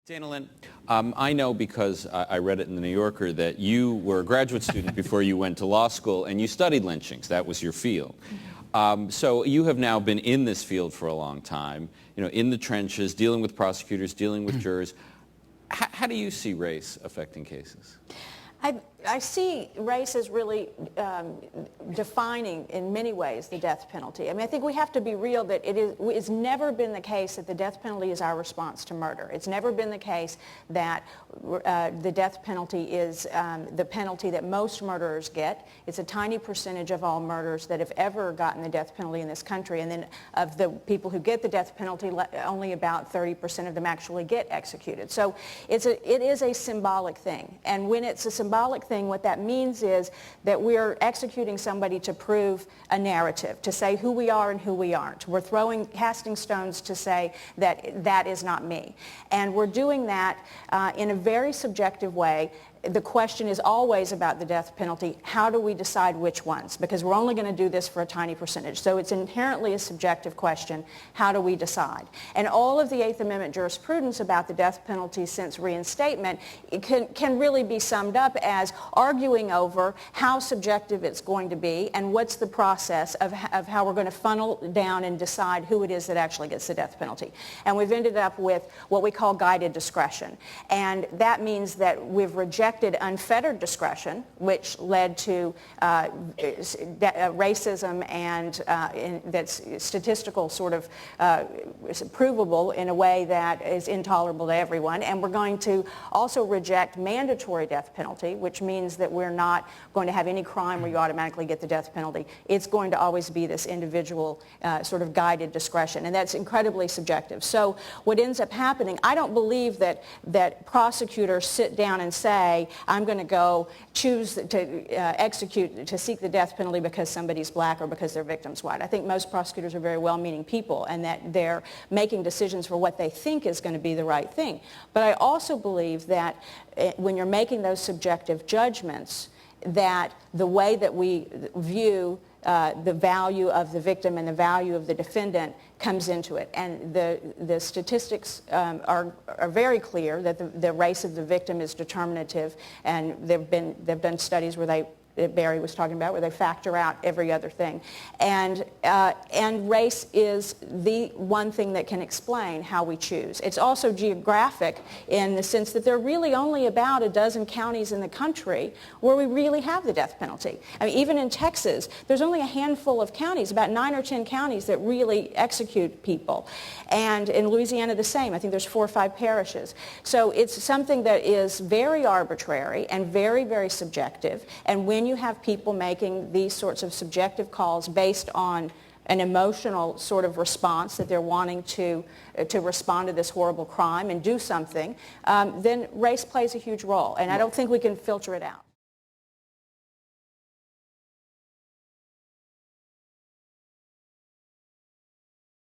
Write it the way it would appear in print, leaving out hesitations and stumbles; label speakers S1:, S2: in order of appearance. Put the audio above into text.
S1: Danalynn, I know because I read it in the New Yorker that you were a graduate student before you went to law school and you studied lynchings. That was your field. So you have now been in this field for a long time, in the trenches, dealing with prosecutors, dealing with jurors. How do you see race affecting cases?
S2: I see race as really defining in many ways the death penalty. I mean, I think we have to be real that it's never been the case that the death penalty is our response to murder. It's never been the case that the death penalty is the penalty that most murderers get. It's a tiny percentage of all murders that have ever gotten the death penalty in this country. And then of the people who get the death penalty, only about 30% of them actually get executed. So it is a symbolic thing. And when it's a symbolic thing, what that means is that we're executing somebody to prove a narrative, to say who we are and who we aren't. We're casting stones to say that that is not me. And we're doing that in a very subjective way. The question is always about the death penalty. How do we decide which ones? Because we're only going to do this for a tiny percentage. So it's inherently a subjective question. How do we decide? And all of the Eighth Amendment jurisprudence about the death penalty since reinstatement can really be summed up as arguing over how subjective it's going to be and what's the process of how we're going to funnel down and decide who it is that actually gets the death penalty. And we've ended up with what we call guided discretion. And that means that we've rejected unfettered discretion, which led to racism and that's statistical sort of provable in a way that is intolerable to everyone. And we're going to also reject mandatory death penalty, which means that we're not going to have any crime where you automatically get the death penalty. It's going to always be this individual sort of guided discretion, and that's incredibly subjective. So what ends up happening, I don't believe that prosecutors sit down and say, I'm going to go choose to execute, to seek the death penalty because somebody's black or because their victim's white. I think most prosecutors are very well-meaning people and that they're making decisions for what they think is going to be the right thing. But I also believe that when you're making those subjective judgments, that the way that we view the value of the victim and the value of the defendant comes into it. And the statistics are very clear that the race of the victim is determinative, and they've done studies where Barry was talking about, where they factor out every other thing. And race is the one thing that can explain how we choose. It's also geographic in the sense that there are really only about a dozen counties in the country where we really have the death penalty. I mean, even in Texas, there's only a handful of counties, about 9 or 10 counties that really execute people. And in Louisiana, the same. I think there's 4 or 5 parishes. So it's something that is very arbitrary and very, very subjective. And when you have people making these sorts of subjective calls based on an emotional sort of response that they're wanting to respond to this horrible crime and do something, then race plays a huge role. And I don't think we can filter it out.